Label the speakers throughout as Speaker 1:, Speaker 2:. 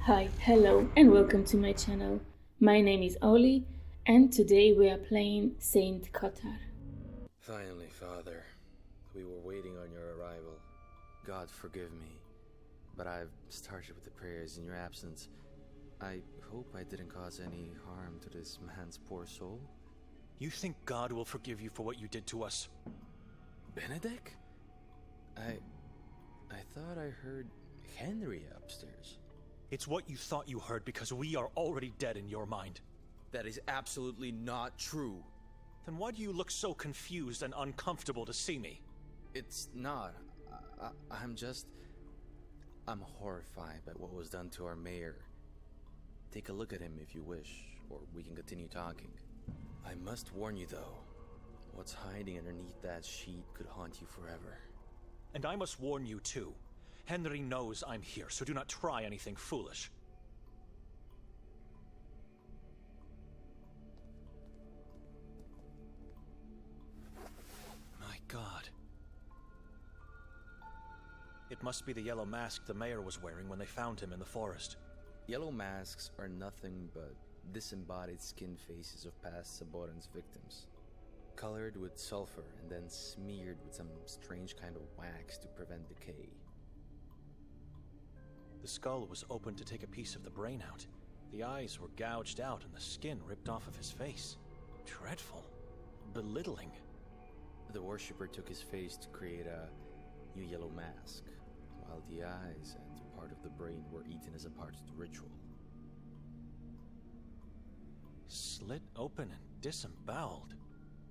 Speaker 1: Hi, hello, and welcome to my channel. My name is Oli, and today we are playing Saint Kotar.
Speaker 2: Finally, Father. We were waiting on your arrival. God forgive me, but I've started with the prayers in your absence. I hope I didn't cause any harm to this man's poor soul.
Speaker 3: You think God will forgive you for what you did to us?
Speaker 2: Benedek? I thought I heard Henry upstairs.
Speaker 3: It's what you thought you heard because we are already dead in your mind.
Speaker 2: That is absolutely not true.
Speaker 3: Then why do you look so confused and uncomfortable to see me?
Speaker 2: It's not. I'm horrified by what was done to our mayor. Take a look at him if you wish, or we can continue talking. I must warn you though, what's hiding underneath that sheet could haunt you forever.
Speaker 3: And I must warn you too. Henry knows I'm here, so do not try anything foolish. My God. It must be the yellow mask the mayor was wearing when they found him in the forest.
Speaker 2: Yellow masks are nothing but disembodied skin faces of past Saboran's victims, colored with sulfur and then smeared with some strange kind of wax to prevent decay.
Speaker 3: The skull was opened to take a piece of the brain out. The eyes were gouged out and the skin ripped off of his face. Dreadful. Belittling.
Speaker 2: The worshipper took his face to create a new yellow mask, while the eyes and part of the brain were eaten as a part of the ritual.
Speaker 3: Slit open and disemboweled.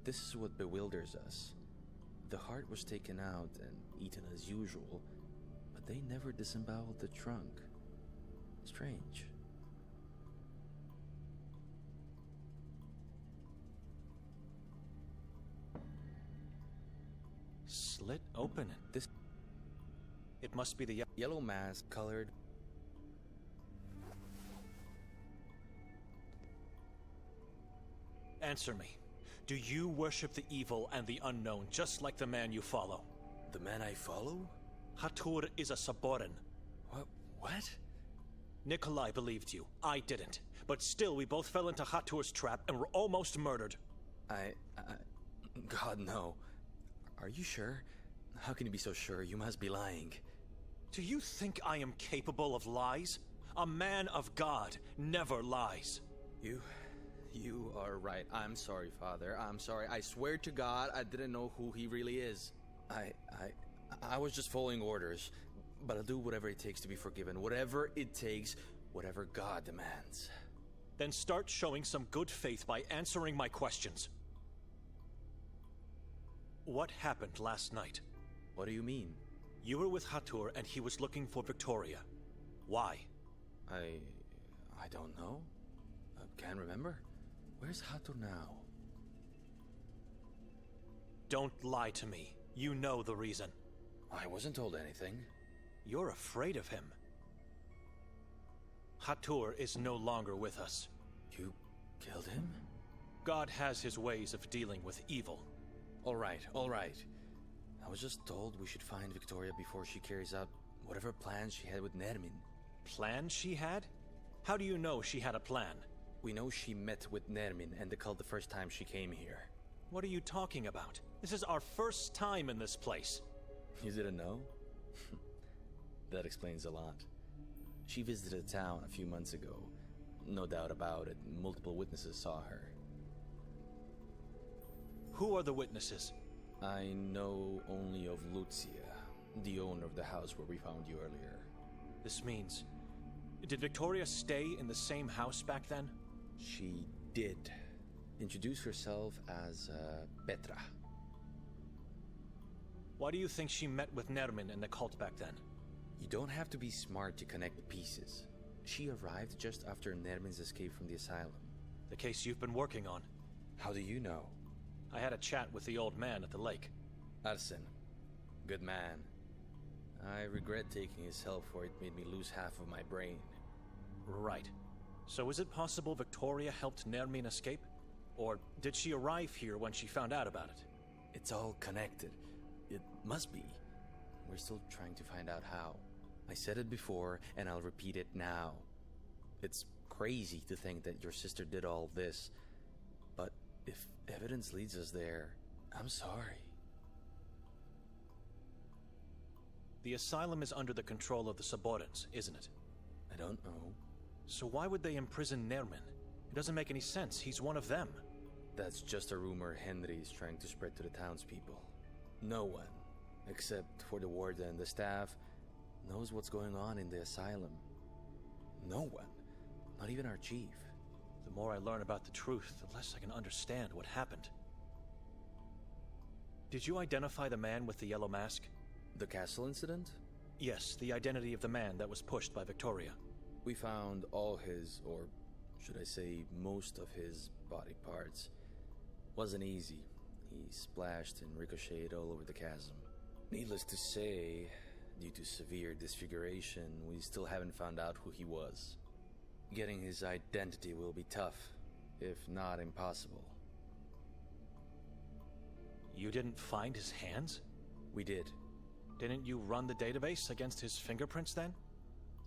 Speaker 2: This is what bewilders us. The heart was taken out and eaten as usual, but they never disemboweled the trunk. Strange.
Speaker 3: Slit open and this... It must be the
Speaker 2: Yellow mask colored.
Speaker 3: Answer me. Do you worship the evil and the unknown just like the man you follow?
Speaker 2: The man I follow?
Speaker 3: Hatur is a Saboran.
Speaker 2: What?
Speaker 3: Nikolay believed you. I didn't. But still, we both fell into Hatur's trap and were almost murdered.
Speaker 2: God, no. Are you sure? How can you be so sure? You must be lying.
Speaker 3: Do you think I am capable of lies? A man of God never lies.
Speaker 2: You are right. I'm sorry, Father. I'm sorry. I swear to God, I didn't know who he really is. I was just following orders. But I'll do whatever it takes to be forgiven. Whatever it takes, whatever God demands.
Speaker 3: Then start showing some good faith by answering my questions. What happened last night?
Speaker 2: What do you mean?
Speaker 3: You were with Hatur and he was looking for Victoria. Why?
Speaker 2: I don't know. Can't remember. Where's Hatur now?
Speaker 3: Don't lie to me. You know the reason.
Speaker 2: I wasn't told anything.
Speaker 3: You're afraid of him. Hatur is no longer with us.
Speaker 2: You killed him?
Speaker 3: God has his ways of dealing with evil.
Speaker 2: All right. I was just told we should find Victoria before she carries out whatever plans she had with Nermin.
Speaker 3: Plan she had? How do you know she had a plan?
Speaker 2: We know she met with Nermin and the cult the first time she came here.
Speaker 3: What are you talking about? This is our first time in this place.
Speaker 2: You didn't know? That explains a lot. She visited the town a few months ago. No doubt about it, multiple witnesses saw her.
Speaker 3: Who are the witnesses?
Speaker 2: I know only of Lucia, the owner of the house where we found you earlier.
Speaker 3: This means... Did Victoria stay in the same house back then?
Speaker 2: She did. Introduce herself as Petra.
Speaker 3: Why do you think she met with Nermin and the cult back then?
Speaker 2: You don't have to be smart to connect the pieces. She arrived just after Nermin's escape from the asylum.
Speaker 3: The case you've been working on.
Speaker 2: How do you know?
Speaker 3: I had a chat with the old man at the lake.
Speaker 2: Arsen. Good man. I regret taking his help, for it made me lose half of my brain.
Speaker 3: Right. So is it possible Victoria helped Nermin escape? Or did she arrive here when she found out about it?
Speaker 2: It's all connected. It must be. We're still trying to find out how. I said it before, and I'll repeat it now. It's crazy to think that your sister did all this, but if evidence leads us there, I'm sorry.
Speaker 3: The asylum is under the control of the subordinates, isn't it?
Speaker 2: I don't know.
Speaker 3: So why would they imprison Nermin? It doesn't make any sense. He's one of them.
Speaker 2: That's just a rumor Henry is trying to spread to the townspeople. No one, except for the warden and the staff, knows what's going on in the asylum. No one. Not even our chief.
Speaker 3: The more I learn about the truth, the less I can understand what happened. Did you identify the man with the yellow mask?
Speaker 2: The castle incident?
Speaker 3: Yes, the identity of the man that was pushed by Victoria.
Speaker 2: We found all his, or should I say most of his, body parts. Wasn't easy. He splashed and ricocheted all over the chasm. Needless to say, due to severe disfiguration, we still haven't found out who he was. Getting his identity will be tough, if not impossible.
Speaker 3: You didn't find his hands?
Speaker 2: We did.
Speaker 3: Didn't you run the database against his fingerprints then?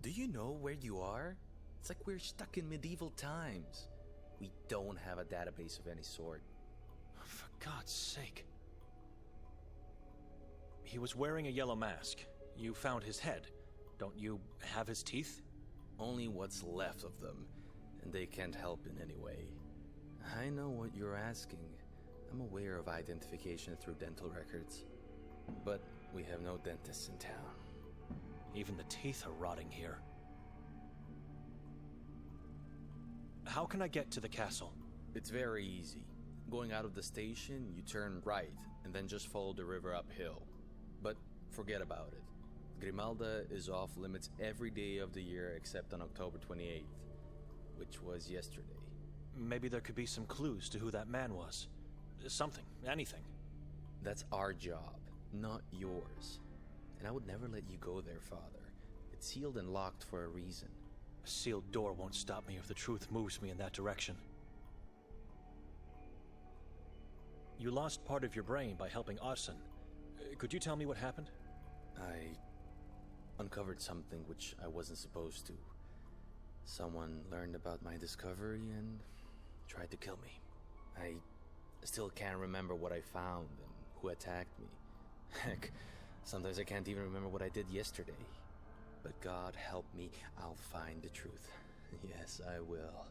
Speaker 2: Do you know where you are? It's like we're stuck in medieval times. We don't have a database of any sort.
Speaker 3: For God's sake. He was wearing a yellow mask. You found his head. Don't you have his teeth?
Speaker 2: Only what's left of them, and they can't help in any way. I know what you're asking. I'm aware of identification through dental records. But we have no dentists in town.
Speaker 3: Even the teeth are rotting here. How can I get to the castle?
Speaker 2: It's very easy. Going out of the station, you turn right, and then just follow the river uphill. But forget about it. Grimalda is off limits every day of the year except on October 28th, which was yesterday.
Speaker 3: Maybe there could be some clues to who that man was. Something, anything.
Speaker 2: That's our job, not yours. And I would never let you go there, Father. It's sealed and locked for a reason.
Speaker 3: A sealed door won't stop me if the truth moves me in that direction. You lost part of your brain by helping Arson. Could you tell me what happened?
Speaker 2: I uncovered something which I wasn't supposed to. Someone learned about my discovery and tried to kill me. I still can't remember what I found and who attacked me. Heck, sometimes I can't even remember what I did yesterday. But God help me, I'll find the truth. Yes, I will.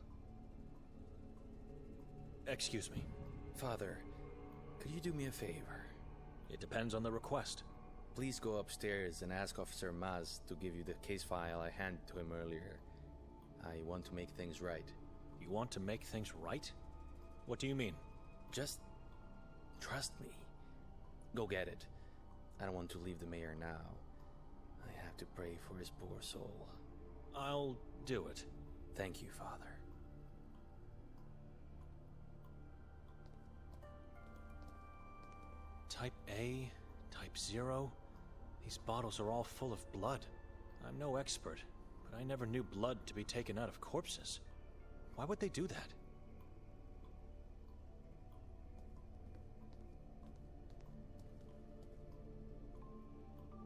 Speaker 3: Excuse me.
Speaker 2: Father, could you do me a favor?
Speaker 3: It depends on the request.
Speaker 2: Please go upstairs and ask Officer Maz to give you the case file I handed to him earlier. I want to make things right.
Speaker 3: You want to make things right? What do you mean?
Speaker 2: Just trust me. Go get it. I don't want to leave the mayor now. I have to pray for his poor soul.
Speaker 3: I'll do it.
Speaker 2: Thank you, Father.
Speaker 3: Type A, Type 0. These bottles are all full of blood. I'm no expert, but I never knew blood to be taken out of corpses. Why would they do that?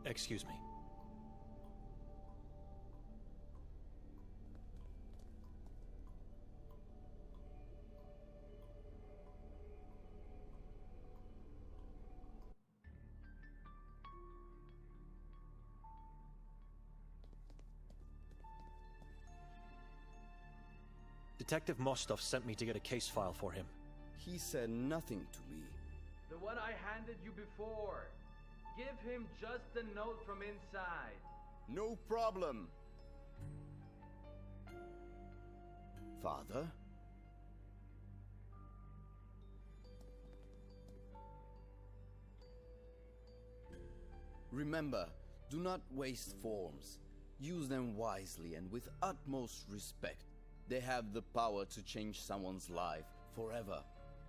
Speaker 3: Excuse me. Detective Mostov sent me to get a case file for him.
Speaker 4: He said nothing to me.
Speaker 5: The one I handed you before. Give him just the note from inside.
Speaker 4: No problem. Father? Remember, do not waste forms. Use them wisely and with utmost respect. They have the power to change someone's life forever.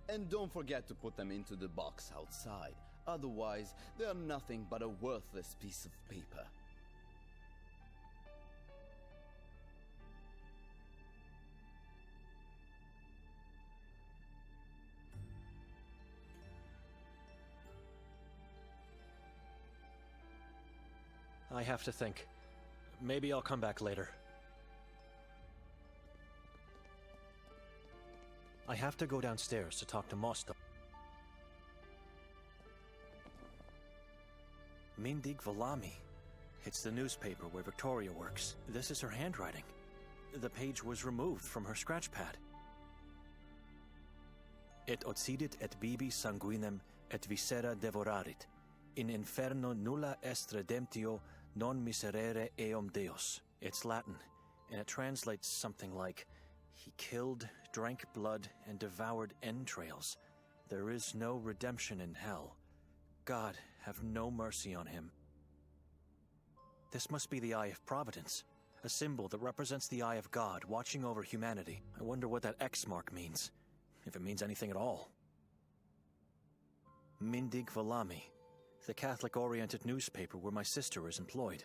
Speaker 4: And don't forget to put them into the box outside. Otherwise, they are nothing but a worthless piece of paper.
Speaker 3: I have to think. Maybe I'll come back later. I have to go downstairs to talk to Mosto. Mindig Valami. It's the newspaper where Victoria works. This is her handwriting. The page was removed from her scratch pad. Et occidit et bibi sanguinem et viscera devorarit. In inferno nulla est redemptio non miserere eum Deus. It's Latin, and it translates something like, he killed, drank blood, and devoured entrails. There is no redemption in hell. God, have no mercy on him. This must be the Eye of Providence, a symbol that represents the Eye of God watching over humanity. I wonder what that X mark means, if it means anything at all. Mindig Valami, the Catholic-oriented newspaper where my sister is employed.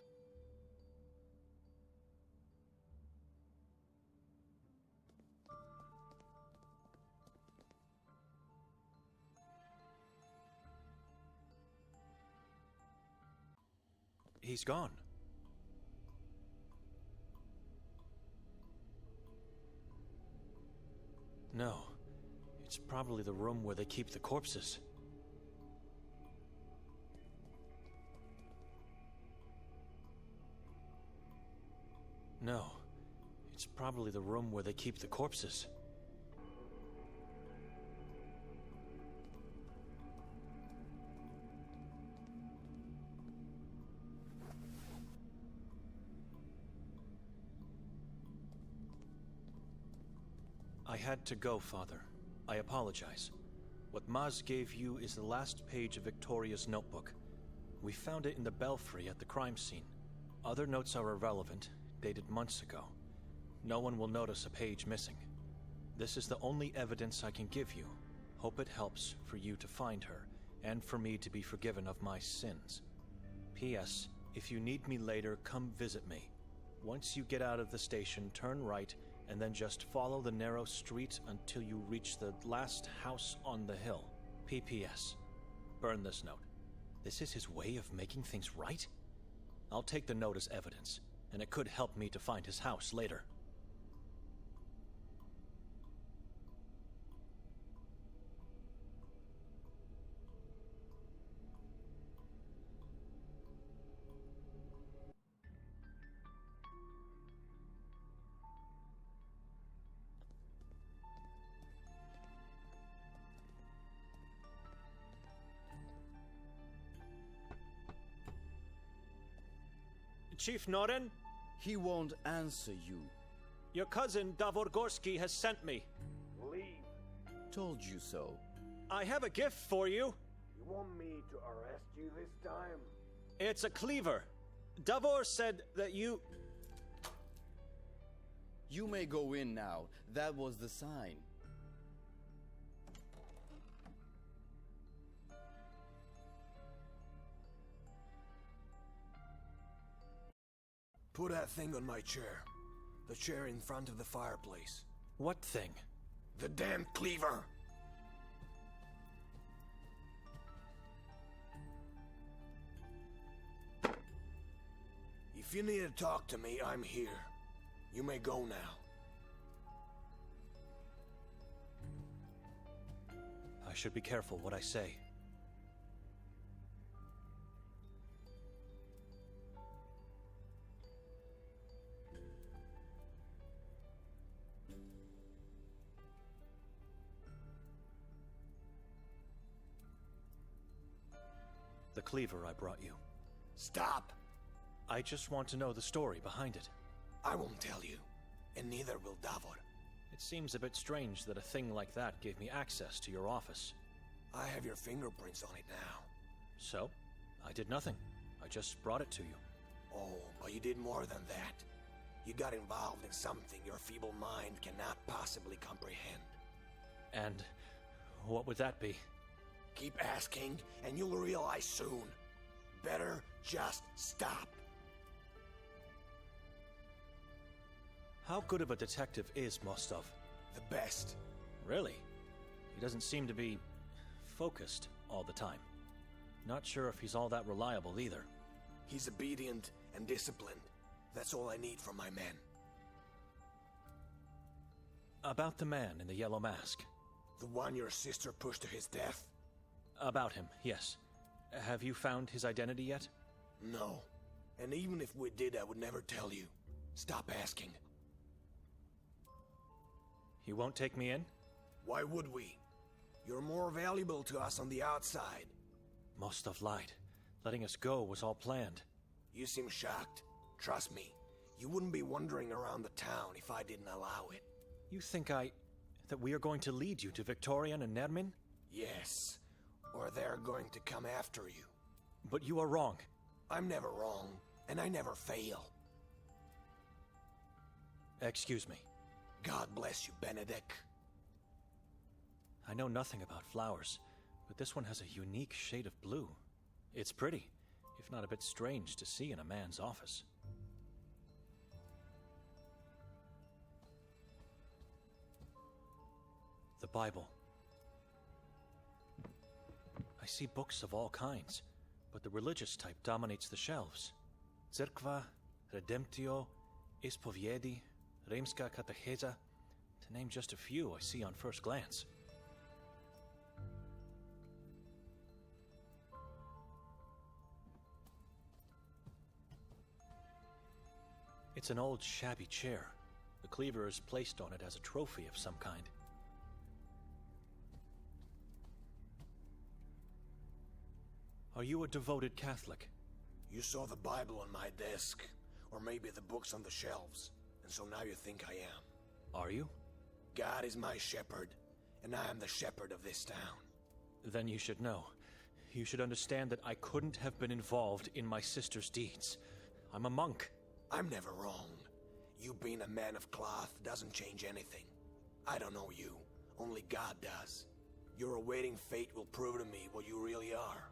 Speaker 3: He's gone. No, it's probably the room where they keep the corpses. No, it's probably the room where they keep the corpses. I had to go, Father. I apologize. What Maz gave you is the last page of Victoria's notebook. We found it in the belfry at the crime scene. Other notes are irrelevant, dated months ago. No one will notice a page missing. This is the only evidence I can give you. Hope it helps for you to find her, and for me to be forgiven of my sins. P.S. If you need me later, come visit me. Once you get out of the station, turn right, and then just follow the narrow street until you reach the last house on the hill. P.P.S. Burn this note. This is his way of making things right? I'll take the note as evidence, and it could help me to find his house later. Chief Noren?
Speaker 4: He won't answer you.
Speaker 3: Your cousin Davorgorsky has sent me.
Speaker 6: Leave.
Speaker 4: Told you so.
Speaker 3: I have a gift for you.
Speaker 6: You want me to arrest you this time?
Speaker 3: It's a cleaver. Davor said that you...
Speaker 4: You may go in now. That was the sign.
Speaker 6: Put that thing on my chair. The chair in front of the fireplace.
Speaker 3: What thing?
Speaker 6: The damn cleaver! If you need to talk to me, I'm here. You may go now.
Speaker 3: I should be careful what I say. The cleaver I brought you.
Speaker 6: Stop!
Speaker 3: I just want to know the story behind it.
Speaker 6: I won't tell you, and neither will Davor.
Speaker 3: It seems a bit strange that a thing like that gave me access to your office.
Speaker 6: I have your fingerprints on it now.
Speaker 3: So? I did nothing. I just brought it to you.
Speaker 6: Oh, but you did more than that. You got involved in something your feeble mind cannot possibly comprehend.
Speaker 3: And what would that be?
Speaker 6: Keep asking, and you'll realize soon. Better just stop.
Speaker 3: How good of a detective is Mostov?
Speaker 6: The best.
Speaker 3: Really? He doesn't seem to be focused all the time. Not sure if he's all that reliable either.
Speaker 6: He's obedient and disciplined. That's all I need from my men.
Speaker 3: About the man in the yellow mask.
Speaker 6: The one your sister pushed to his death?
Speaker 3: About him, yes. Have you found his identity yet?
Speaker 6: No. And even if we did, I would never tell you. Stop asking.
Speaker 3: You won't take me in?
Speaker 6: Why would we? You're more valuable to us on the outside.
Speaker 3: Most have lied. Letting us go was all planned.
Speaker 6: You seem shocked. Trust me, you wouldn't be wandering around the town if I didn't allow it.
Speaker 3: You think that we are going to lead you to Victorian and Nermin?
Speaker 6: Yes. Or they're going to come after you.
Speaker 3: But you are wrong.
Speaker 6: I'm never wrong, and I never fail.
Speaker 3: Excuse me.
Speaker 6: God bless you, Benedek.
Speaker 3: I know nothing about flowers, but this one has a unique shade of blue. It's pretty, if not a bit strange to see in a man's office. The Bible. I see books of all kinds, but the religious type dominates the shelves. Cerkva, Redemptio, Ispoviedi, Rimska Katecheza, to name just a few I see on first glance. It's an old shabby chair. The cleaver is placed on it as a trophy of some kind. Are you a devoted Catholic?
Speaker 6: You saw the Bible on my desk, or maybe the books on the shelves, and so now you think I am.
Speaker 3: Are you?
Speaker 6: God is my shepherd, and I am the shepherd of this town.
Speaker 3: Then you should know. You should understand that I couldn't have been involved in my sister's deeds. I'm a monk.
Speaker 6: I'm never wrong. You being a man of cloth doesn't change anything. I don't know you. Only God does. Your awaiting fate will prove to me what you really are.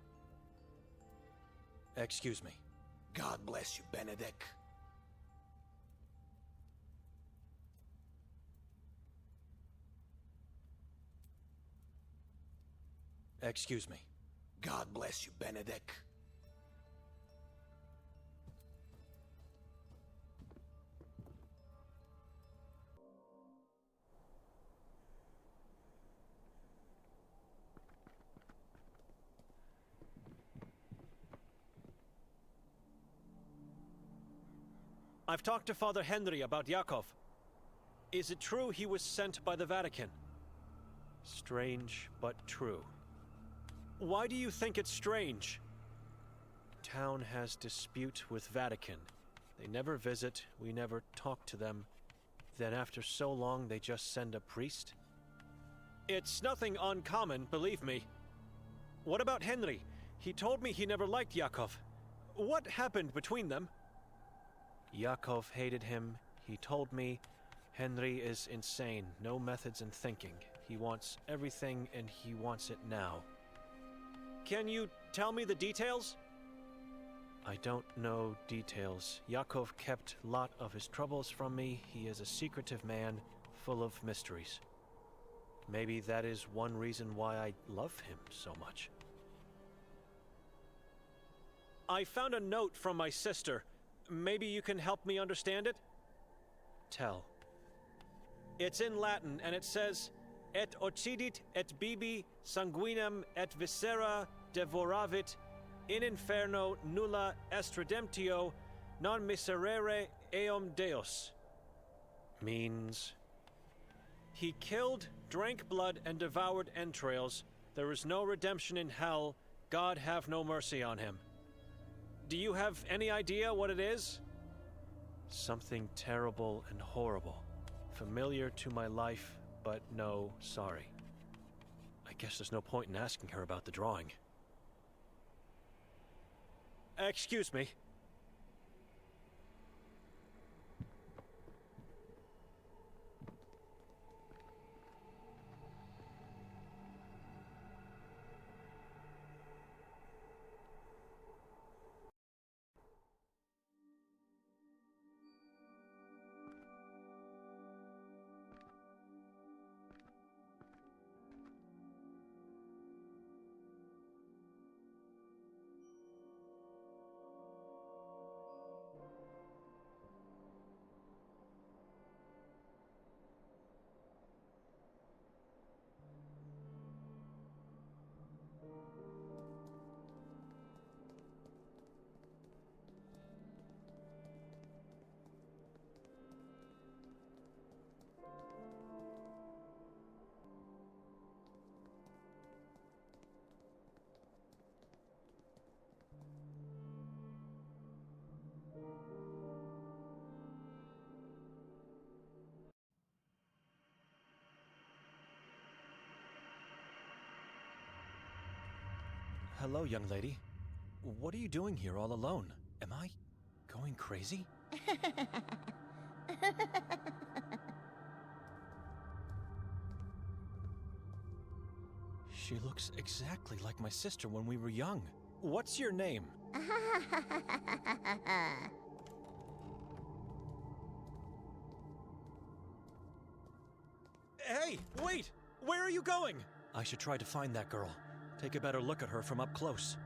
Speaker 3: Excuse me.
Speaker 6: God bless you, Benedek.
Speaker 3: Excuse me.
Speaker 6: God bless you, Benedek.
Speaker 3: I've talked to Father Henry about Yakov. Is it true he was sent by the Vatican? Strange, but true. Why do you think it's strange? Town has dispute with Vatican. They never visit, we never talk to them. Then after so long, they just send a priest? It's nothing uncommon, believe me. What about Henry? He told me he never liked Yakov. What happened between them? Yakov hated him. He told me Henry is insane, no methods in thinking. He wants everything and he wants it now. Can you tell me the details? I don't know details. Yakov kept a lot of his troubles from me. He is a secretive man, full of mysteries. Maybe that is one reason why I love him so much. I found a note from my sister. Maybe you can help me understand it? Tell. It's in Latin, and it says, Et occidit et bibi sanguinem et viscera devoravit, in inferno nulla est redemptio, non miserere eum Deus. Means... He killed, drank blood, and devoured entrails. There is no redemption in hell. God have no mercy on him. Do you have any idea what it is? Something terrible and horrible. Familiar to my life, but no, sorry. I guess there's no point in asking her about the drawing. Excuse me. Hello, young lady. What are you doing here all alone? Am I going crazy? She looks exactly like my sister when we were young. What's your name? Hey, wait! Where are you going? I should try to find that girl. Take a better look at her from up close.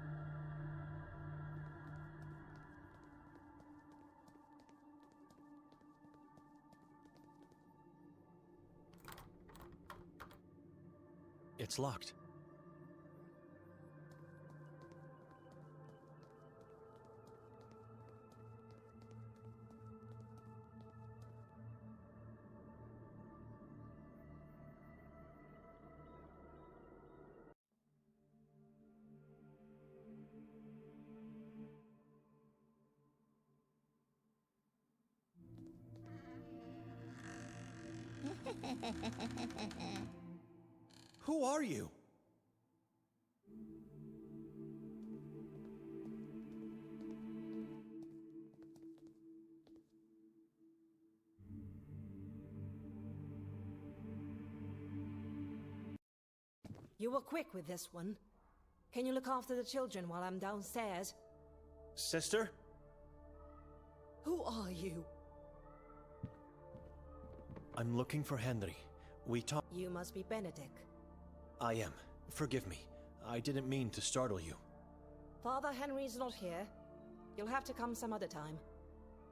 Speaker 3: It's locked. Who are you?
Speaker 7: You were quick with this one. Can you look after the children while I'm downstairs?
Speaker 3: Sister?
Speaker 7: Who are you?
Speaker 3: I'm looking for Henry. We talked.
Speaker 7: You must be Benedek.
Speaker 3: I am. Forgive me. I didn't mean to startle you.
Speaker 7: Father Henry's not here. You'll have to come some other time.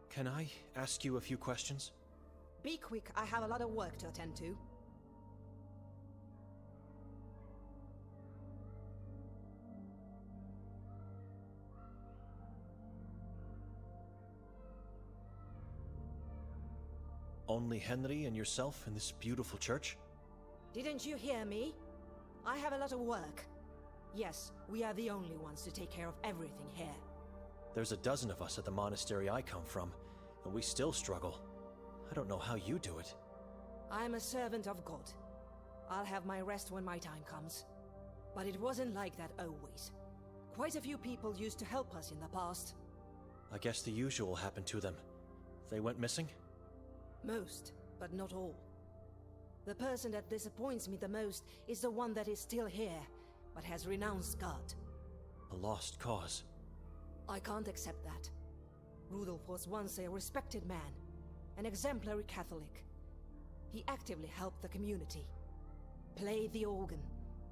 Speaker 3: Can I ask you a few questions?
Speaker 7: Be quick, I have a lot of work to attend to.
Speaker 3: Only Henry and yourself in this beautiful church?
Speaker 7: Didn't you hear me? I have a lot of work. Yes, we are the only ones to take care of everything here.
Speaker 3: There's a dozen of us at the monastery I come from, and we still struggle. I don't know how you do it.
Speaker 7: I'm a servant of God. I'll have my rest when my time comes. But it wasn't like that always. Quite a few people used to help us in the past.
Speaker 3: I guess the usual happened to them. They went missing?
Speaker 7: Most, but not all. The person that disappoints me the most is the one that is still here, but has renounced God.
Speaker 3: A lost cause.
Speaker 7: I can't accept that. Rudolf was once a respected man, an exemplary Catholic. He actively helped the community, played the organ,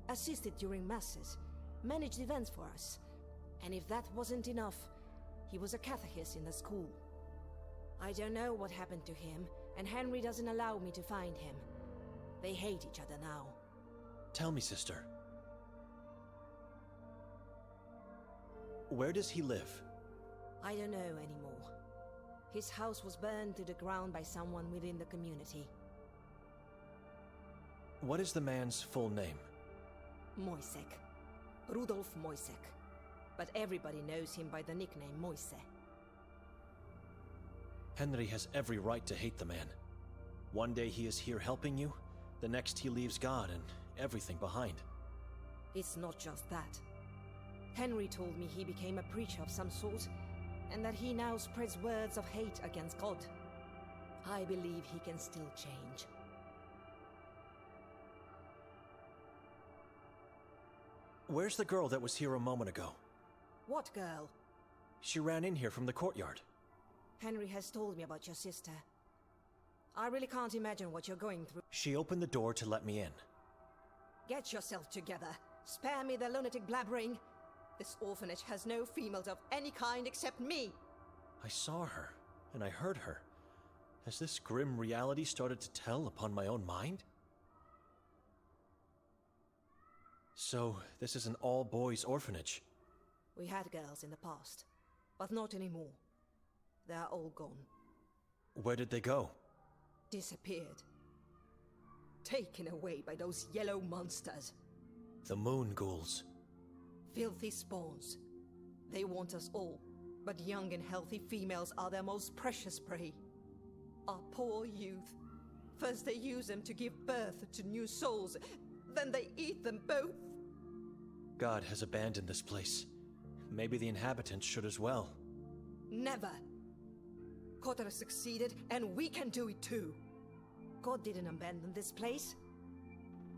Speaker 7: assisted during masses, managed events for us, and if that wasn't enough, he was a catechist in the school. I don't know what happened to him, and Henry doesn't allow me to find him. They hate each other now.
Speaker 3: Tell me, sister. Where does he live?
Speaker 7: I don't know anymore. His house was burned to the ground by someone within the community.
Speaker 3: What is the man's full name?
Speaker 7: Moisek. Rudolf Moisek. But everybody knows him by the nickname Moise.
Speaker 3: Henry has every right to hate the man. One day he is here helping you, the next he leaves God and everything behind.
Speaker 7: It's not just that. Henry told me he became a preacher of some sort, and that he now spreads words of hate against God. I believe he can still change.
Speaker 3: Where's the girl that was here a moment ago?
Speaker 7: What girl?
Speaker 3: She ran in here from the courtyard.
Speaker 7: Henry has told me about your sister. I really can't imagine what you're going through.
Speaker 3: She opened the door to let me in.
Speaker 7: Get yourself together. Spare me the lunatic blabbering. This orphanage has no females of any kind except me.
Speaker 3: I saw her, and I heard her. Has this grim reality started to tell upon my own mind? So, this is an all-boys orphanage.
Speaker 7: We had girls in the past, but not anymore. They're all gone.
Speaker 3: Where did they go?
Speaker 7: Disappeared. Taken away by those yellow monsters.
Speaker 3: The moon ghouls.
Speaker 7: Filthy spawns. They want us all, but young and healthy females are their most precious prey. Our poor youth. First they use them to give birth to new souls, then they eat them both.
Speaker 3: God has abandoned this place. Maybe the inhabitants should as well.
Speaker 7: Never! Kotar succeeded, and we can do it too. God didn't abandon this place.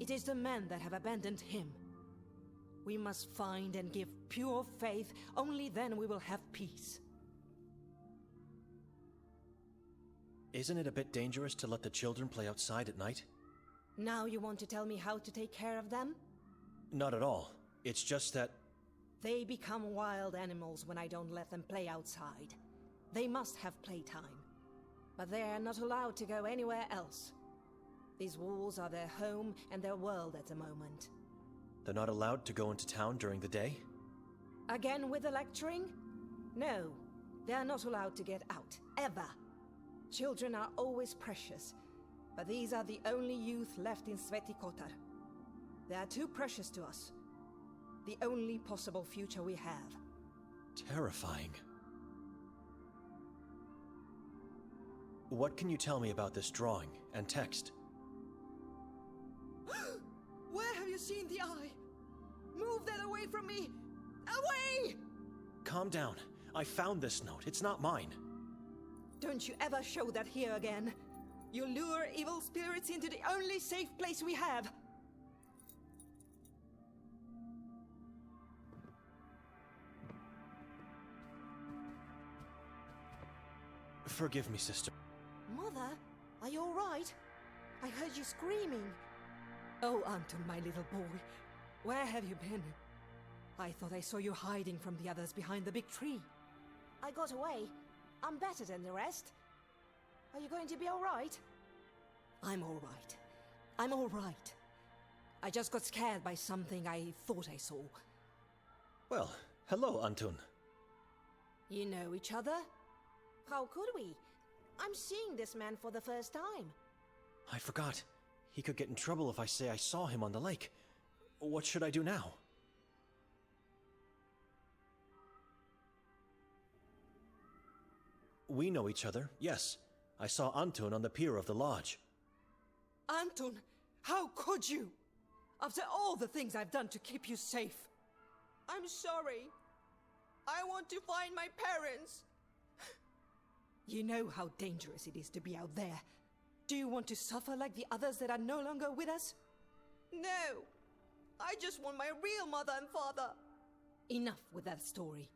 Speaker 7: It is the men that have abandoned him. We must find and give pure faith, only then we will have peace.
Speaker 3: Isn't it a bit dangerous to let the children play outside at night?
Speaker 7: Now you want to tell me how to take care of them?
Speaker 3: Not at all. It's just that...
Speaker 7: They become wild animals when I don't let them play outside. They must have playtime. But they are not allowed to go anywhere else. These walls are their home and their world at the moment.
Speaker 3: They're not allowed to go into town during the day?
Speaker 7: Again with the lecturing? No, they are not allowed to get out, ever. Children are always precious, but these are the only youth left in Sveti Kotar. They are too precious to us. The only possible future we have.
Speaker 3: Terrifying. What can you tell me about this drawing and text?
Speaker 7: Where have you seen the eye? Move that away from me! Away!
Speaker 3: Calm down. I found this note. It's not mine.
Speaker 7: Don't you ever show that here again. You lure evil spirits into the only safe place we have.
Speaker 3: Forgive me, sister.
Speaker 7: Mother, are you all right? I heard you screaming. Oh, Anton, my little boy. Where have you been? I thought I saw you hiding from the others behind the big tree. I got away. I'm better than the rest. Are you going to be all right? I'm all right. I'm all right. I just got scared by something I thought I saw.
Speaker 3: Well, hello, Anton.
Speaker 7: You know each other? How could we? I'm seeing this man for the first time.
Speaker 3: I forgot. He could get in trouble if I say I saw him on the lake. What should I do now? We know each other, yes. I saw Anton on the pier of the lodge.
Speaker 7: Anton, how could you? After all the things I've done to keep you safe. I'm sorry. I want to find my parents. You know how dangerous it is to be out there. Do you want to suffer like the others that are no longer with us? No. I just want my real mother and father. Enough with that story.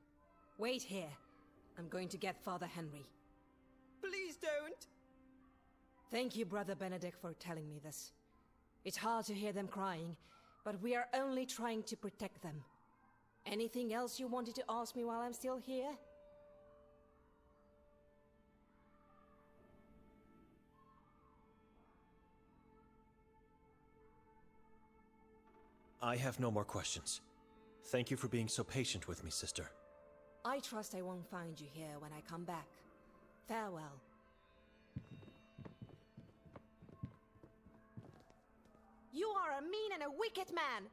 Speaker 7: Wait here. I'm going to get Father Henry. Please don't. Thank you, Brother Benedek, for telling me this. It's hard to hear them crying, but we are only trying to protect them. Anything else you wanted to ask me while I'm still here?
Speaker 3: I have no more questions. Thank you for being so patient with me, sister.
Speaker 7: I trust I won't find you here when I come back. Farewell. You are a mean and a wicked man!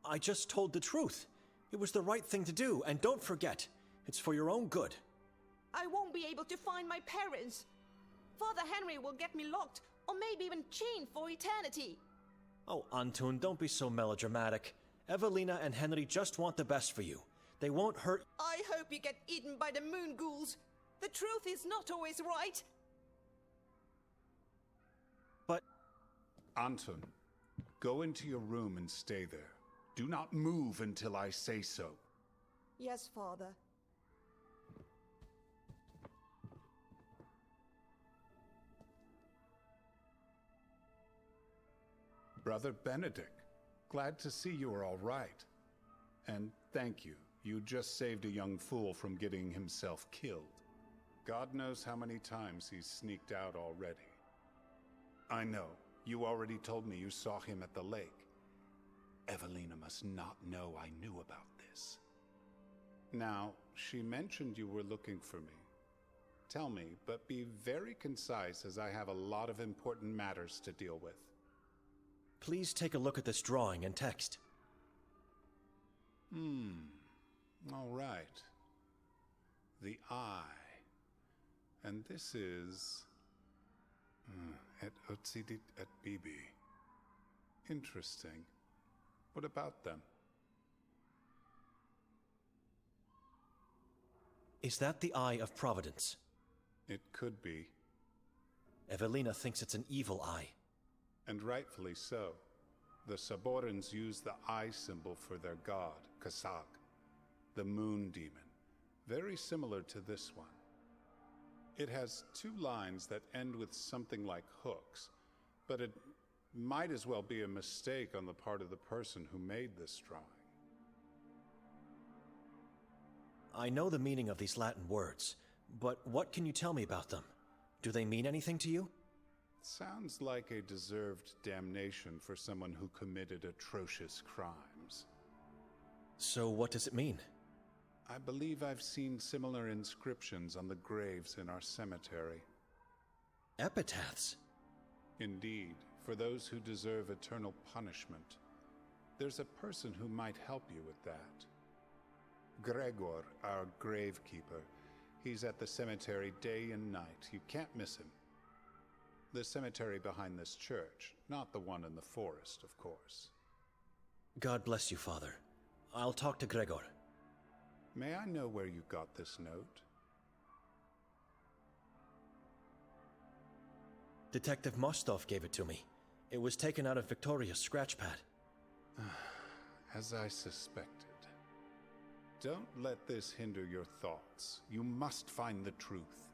Speaker 3: I just told the truth. It was the right thing to do, and don't forget, it's for your own good.
Speaker 7: I won't be able to find my parents. Father Henry will get me locked, or maybe even chained for eternity.
Speaker 3: Oh, Anton, don't be so melodramatic. Evelina and Henry just want the best for you. They won't hurt...
Speaker 7: I hope you get eaten by the moon ghouls. The truth is not always right.
Speaker 3: But...
Speaker 8: Anton, go into your room and stay there. Do not move until I say so.
Speaker 7: Yes, Father.
Speaker 8: Brother Benedek, glad to see you are all right. And thank you. You just saved a young fool from getting himself killed. God knows how many times he's sneaked out already. I know. You already told me you saw him at the lake. Evelina must not know I knew about this. Now, she mentioned you were looking for me. Tell me, but be very concise as I have a lot of important matters to deal with.
Speaker 3: Please take a look at this drawing and text.
Speaker 8: All right. The eye. And this is... et Otsidit et Bibi. Interesting. What about them?
Speaker 3: Is that the Eye of Providence?
Speaker 8: It could be,
Speaker 3: Evelina thinks it's an evil eye.
Speaker 8: and rightfully so. The Saborans use the eye symbol for their god, Kasak, the moon demon, very similar to this one. It has two lines that end with something like hooks, but it might as well be a mistake on the part of the person who made this drawing.
Speaker 3: I know the meaning of these Latin words, but what can you tell me about them? Do they mean anything to you?
Speaker 8: Sounds like a deserved damnation for someone who committed atrocious crimes.
Speaker 3: So what does it mean?
Speaker 8: I believe I've seen similar inscriptions on the graves in our cemetery.
Speaker 3: Epitaphs?
Speaker 8: Indeed, for those who deserve eternal punishment. There's a person who might help you with that. Gregor, our gravekeeper. He's at the cemetery day and night. You can't miss him. The cemetery behind this church, not the one in the forest, of course.
Speaker 3: God bless you, Father. I'll talk to Gregor.
Speaker 8: May I know where you got this note?
Speaker 3: Detective Mostov gave it to me. It was taken out of Victoria's scratch pad.
Speaker 8: As I suspected. Don't let this hinder your thoughts. You must find the truth.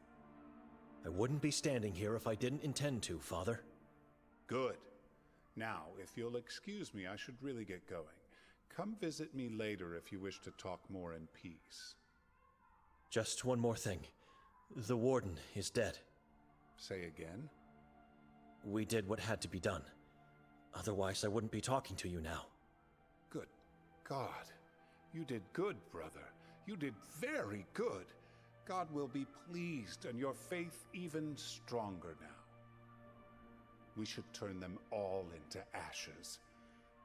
Speaker 3: I wouldn't be standing here if I didn't intend to, Father.
Speaker 8: Good. Now, if you'll excuse me, I should really get going. Come visit me later if you wish to talk more in peace.
Speaker 3: Just one more thing. The warden is dead.
Speaker 8: Say again?
Speaker 3: We did what had to be done. Otherwise, I wouldn't be talking to you now.
Speaker 8: Good God. You did good, brother. You did very good. God will be pleased, and your faith even stronger now. We should turn them all into ashes.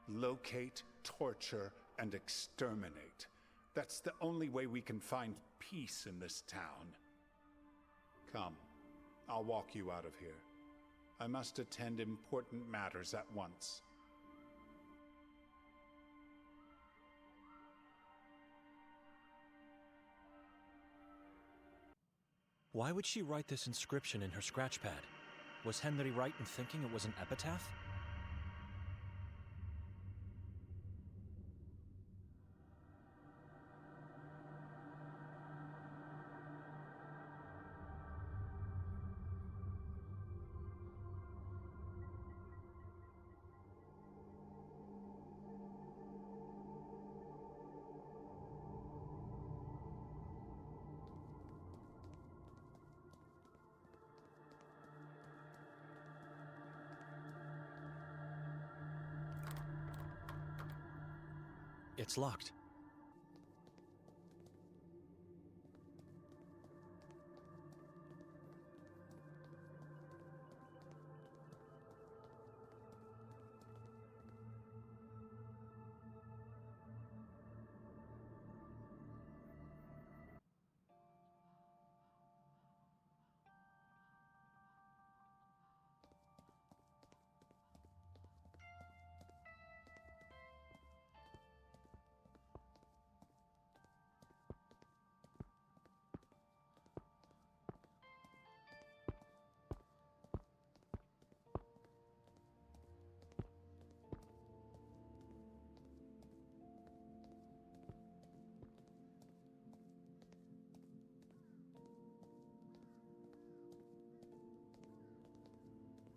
Speaker 8: Locate, torture, and exterminate. That's the only way we can find peace in this town. Come, I'll walk you out of here. I must attend important matters at once.
Speaker 3: Why would she write this inscription in her scratch pad? Was Henry right in thinking it was an epitaph? It's locked.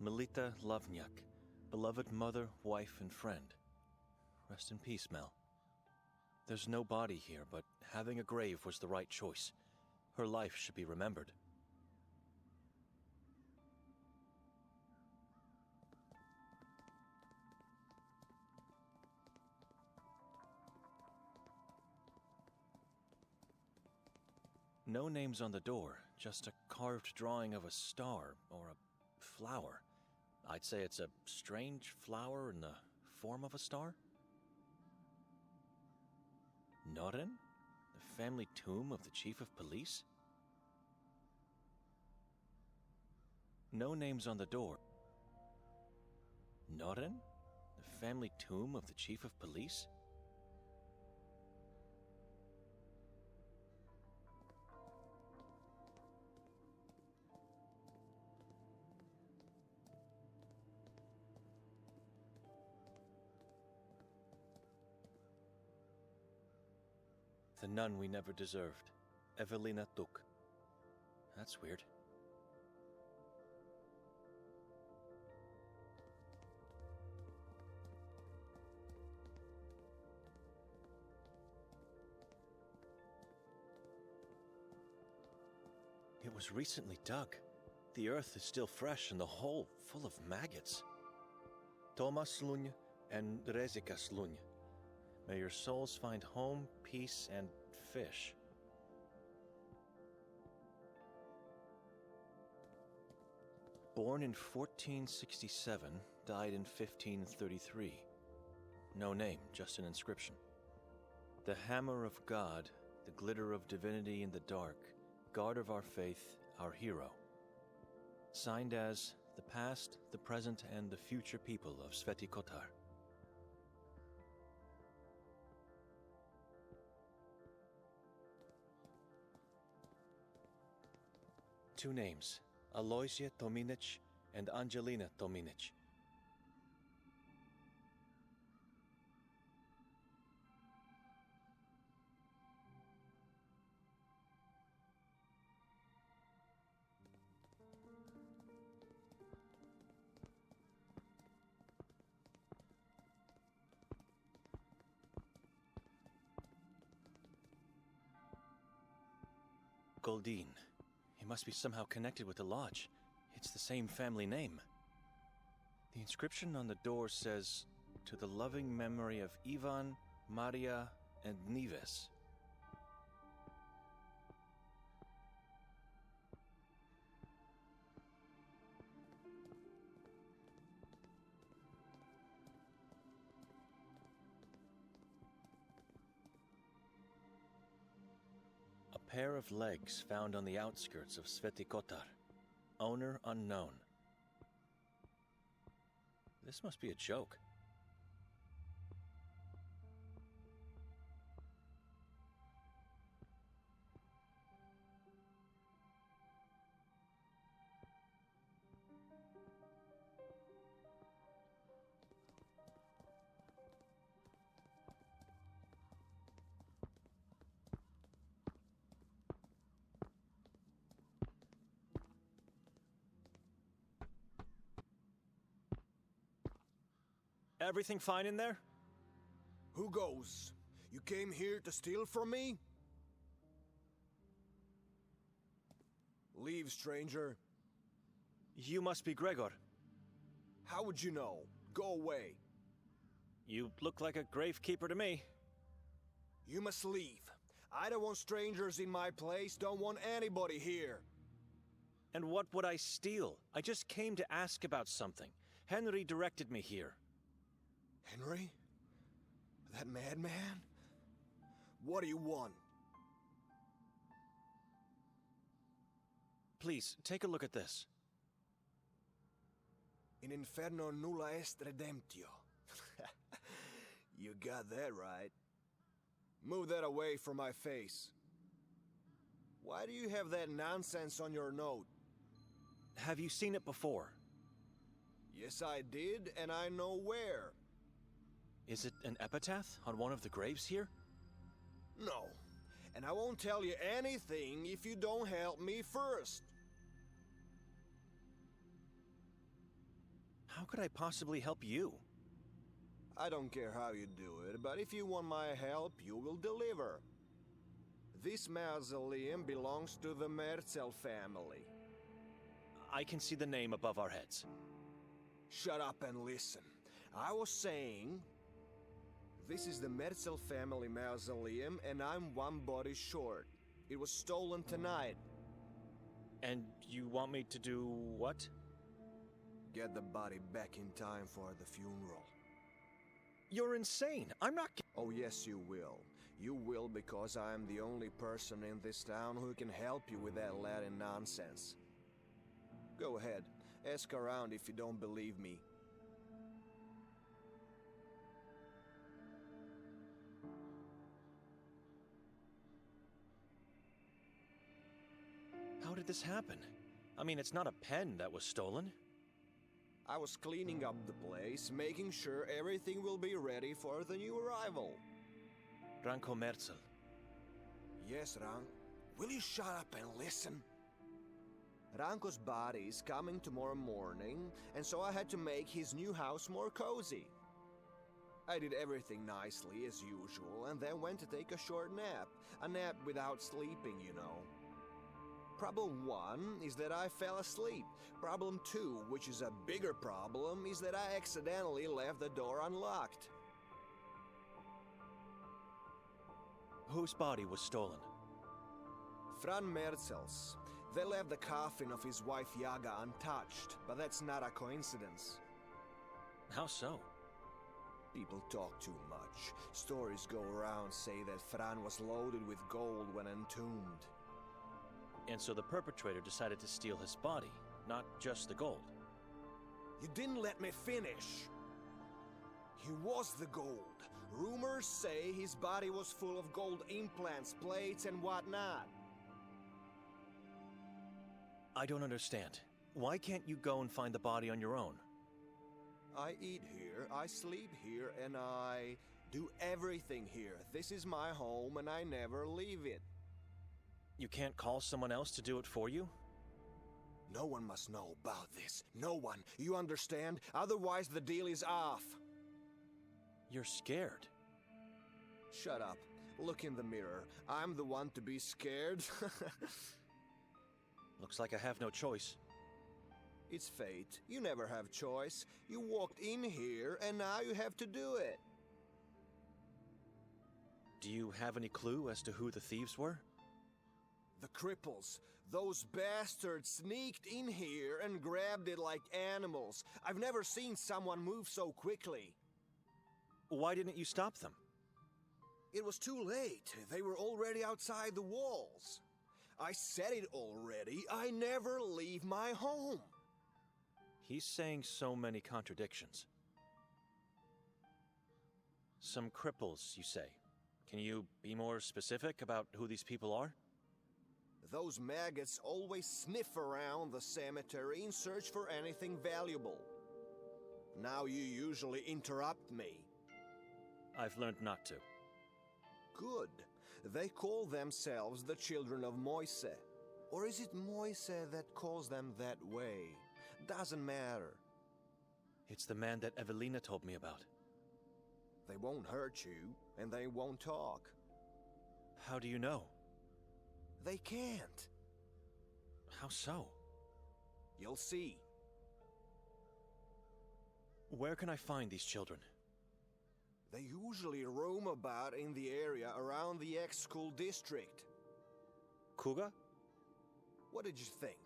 Speaker 3: Melita Lovniak, beloved mother, wife, and friend. Rest in peace, Mel. There's no body here, but having a grave was the right choice. Her life should be remembered. No names on the door, just a carved drawing of a star or a flower. I'd say it's a strange flower in the form of a star. Noren? The family tomb of the chief of police? No names on the door. Noren? The family tomb of the chief of police? The nun we never deserved. Evelina Tuk. That's weird. It was recently dug. The earth is still fresh and the hole full of maggots. Thomas Luny and Rezikas Luny. May your souls find home, peace, and fish. Born in 1467, died in 1533. No name, just an inscription. The hammer of God, the glitter of divinity in the dark, guard of our faith, our hero. Signed as the past, the present, and the future people of Sveti Kotar. Two names, Aloysia Tominic and Angelina Tominic. Goldine. He must be somehow connected with the lodge. It's the same family name. The inscription on the door says, "To the loving memory of Ivan, Maria, and Nives." A pair of legs found on the outskirts of Sveti Kotar. Owner unknown. This must be a joke. Everything fine in there?
Speaker 6: Who goes? You came here to steal from me? Leave, stranger.
Speaker 3: You must be Gregor.
Speaker 6: How would you know? Go away.
Speaker 3: You look like a gravekeeper to me.
Speaker 6: You must leave. I don't want strangers in my place, don't want anybody here.
Speaker 3: And what would I steal? I just came to ask about something. Henry directed me here.
Speaker 6: Henry? That madman? What do you want?
Speaker 3: Please, take a look at this.
Speaker 6: In inferno nulla est redemptio. You got that right. Move that away from my face. Why do you have that nonsense on your note?
Speaker 3: Have you seen it before?
Speaker 6: Yes, I did, and I know where.
Speaker 3: Is it an epitaph on one of the graves here?
Speaker 6: No, and I won't tell you anything if you don't help me first.
Speaker 3: How could I possibly help you?
Speaker 6: I don't care how you do it, but if you want my help, you will deliver. This mausoleum belongs to the Merzel family.
Speaker 3: I can see the name above our heads.
Speaker 6: Shut up and listen. I was saying, this is the Merzel family mausoleum, and I'm one body short. It was stolen tonight.
Speaker 3: And you want me to do what?
Speaker 6: Get the body back in time for the funeral.
Speaker 3: You're insane. I'm not...
Speaker 6: Oh yes, you will. You will, because I am the only person in this town who can help you with that Latin nonsense. Go ahead. Ask around if you don't believe me.
Speaker 3: How did this happen? I mean, it's not a pen that was stolen.
Speaker 6: I was cleaning up the place, making sure everything will be ready for the new arrival.
Speaker 3: Ranko Merzel.
Speaker 6: Yes, Rank. Will you shut up and listen? Ranko's body is coming tomorrow morning, and so I had to make his new house more cozy. I did everything nicely, as usual, and then went to take a short nap. A nap without sleeping, you know. Problem 1 is that I fell asleep. Problem 2, which is a bigger problem, is that I accidentally left the door unlocked.
Speaker 3: Whose body was stolen?
Speaker 6: Fran Merzel's. They left the coffin of his wife Yaga untouched, but that's not a coincidence.
Speaker 3: How so?
Speaker 6: People talk too much. Stories go around say that Fran was loaded with gold when entombed.
Speaker 3: And so the perpetrator decided to steal his body, not just the gold.
Speaker 6: You didn't let me finish. He was the gold. Rumors say his body was full of gold implants, plates, and whatnot.
Speaker 3: I don't understand. Why can't you go and find the body on your own?
Speaker 6: I eat here, I sleep here, and I do everything here. This is my home, and I never leave it.
Speaker 3: You can't call someone else to do it for you?
Speaker 6: No one must know about this. No one. You understand? Otherwise, the deal is off.
Speaker 3: You're scared.
Speaker 6: Shut up. Look in the mirror. I'm the one to be scared.
Speaker 3: Looks like I have no choice.
Speaker 6: It's fate. You never have choice. You walked in here, and now you have to do it.
Speaker 3: Do you have any clue as to who the thieves were?
Speaker 6: The cripples. Those bastards sneaked in here and grabbed it like animals. I've never seen someone move so quickly.
Speaker 3: Why didn't you stop them?
Speaker 6: It was too late. They were already outside the walls. I said it already. I never leave my home.
Speaker 3: He's saying so many contradictions. Some cripples, you say. Can you be more specific about who these people are?
Speaker 6: Those maggots always sniff around the cemetery in search for anything valuable. Now you usually interrupt me.
Speaker 3: I've learned not to.
Speaker 6: Good. They call themselves the children of Moise. Or is it Moise that calls them that way? Doesn't matter.
Speaker 3: It's the man that Evelina told me about.
Speaker 6: They won't hurt you, and they won't talk.
Speaker 3: How do you know?
Speaker 6: They can't.
Speaker 3: How so?
Speaker 6: You'll see.
Speaker 3: Where can I find these children?
Speaker 6: They usually roam about in the area around the ex-school district.
Speaker 3: Kuga?
Speaker 6: What did you think?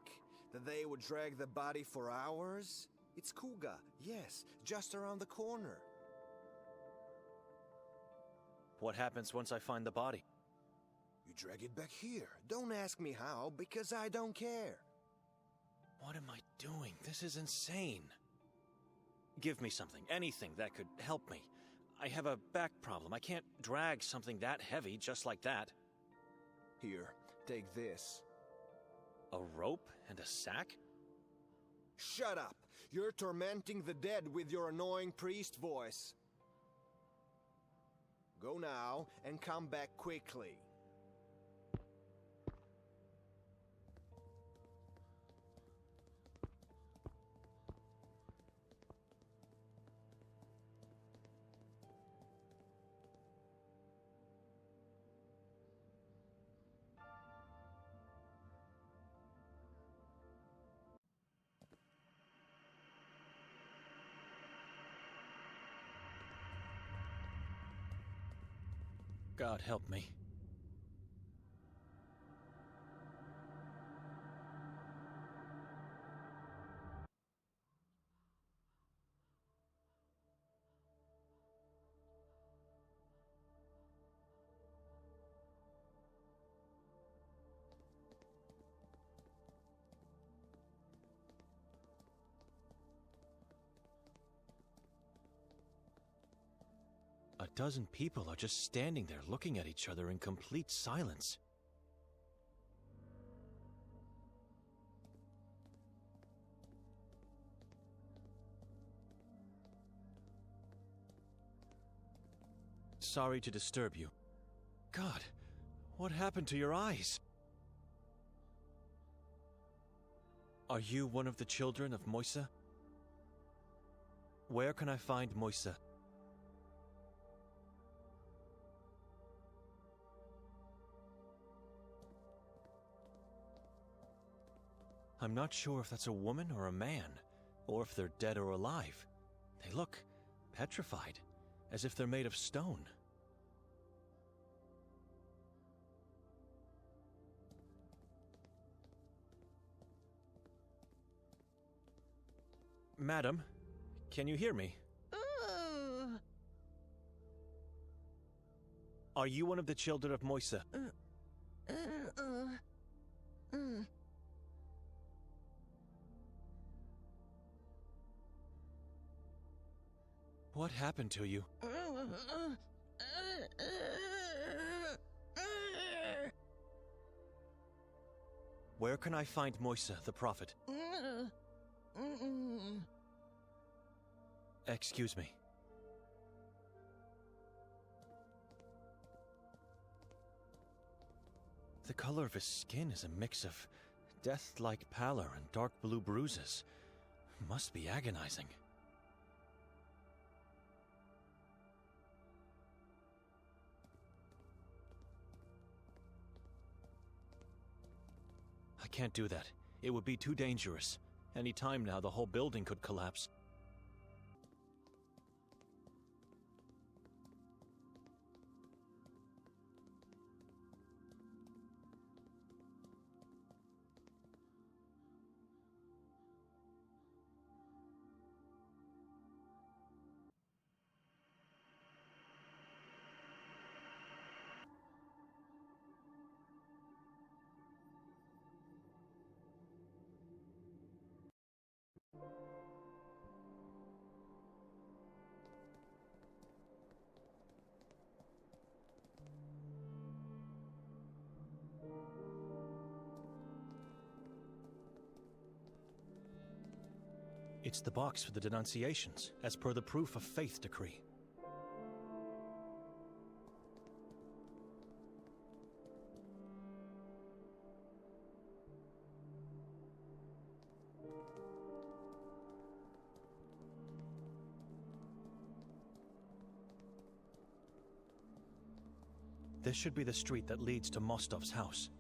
Speaker 6: That they would drag the body for hours? It's Kuga, yes, just around the corner.
Speaker 3: What happens once I find the body?
Speaker 6: You drag it back here. Don't ask me how, because I don't care.
Speaker 3: What am I doing? This is insane. Give me something, anything that could help me. I have a back problem. I can't drag something that heavy just like that.
Speaker 6: Here, take this.
Speaker 3: A rope and a sack?
Speaker 6: Shut up! You're tormenting the dead with your annoying priest voice. Go now, and come back quickly.
Speaker 3: God help me. A dozen people are just standing there looking at each other in complete silence. Sorry to disturb you. God, What happened to your eyes? Are you one of the children of Moisa? Where can I find Moisa? I'm not sure if that's a woman or a man, or if they're dead or alive. They look petrified, as if they're made of stone. Madam, can you hear me? Are you one of the children of Moisa? What happened to you? Where can I find Moisa, the prophet? Excuse me. The color of his skin is a mix of death-like pallor and dark blue bruises. Must be agonizing. I can't do that. It would be too dangerous. Any time now, the whole building could collapse. It's the box for the denunciations, as per the proof of faith decree. This should be the street that leads to Mostov's house.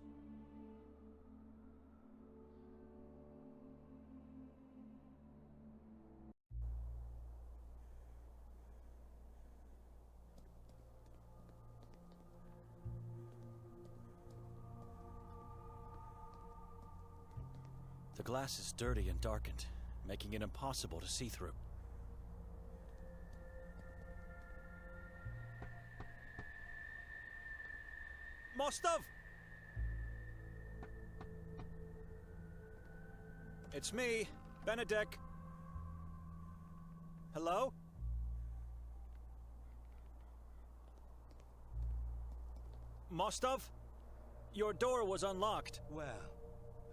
Speaker 3: The glass is dirty and darkened, making it impossible to see through. Mostov! It's me, Benedek. Hello? Mostov? Your door was unlocked.
Speaker 9: Well,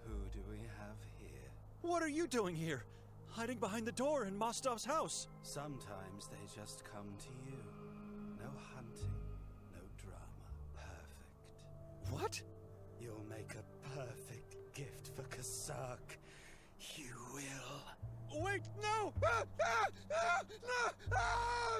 Speaker 9: who do we have here?
Speaker 3: What are you doing here? Hiding behind the door in Mostov's house?
Speaker 9: Sometimes they just come to you. No hunting, no drama. Perfect.
Speaker 3: What?
Speaker 9: You'll make a perfect gift for Kasak. You will.
Speaker 3: Wait, no! Ah! Ah! Ah! No! Ah!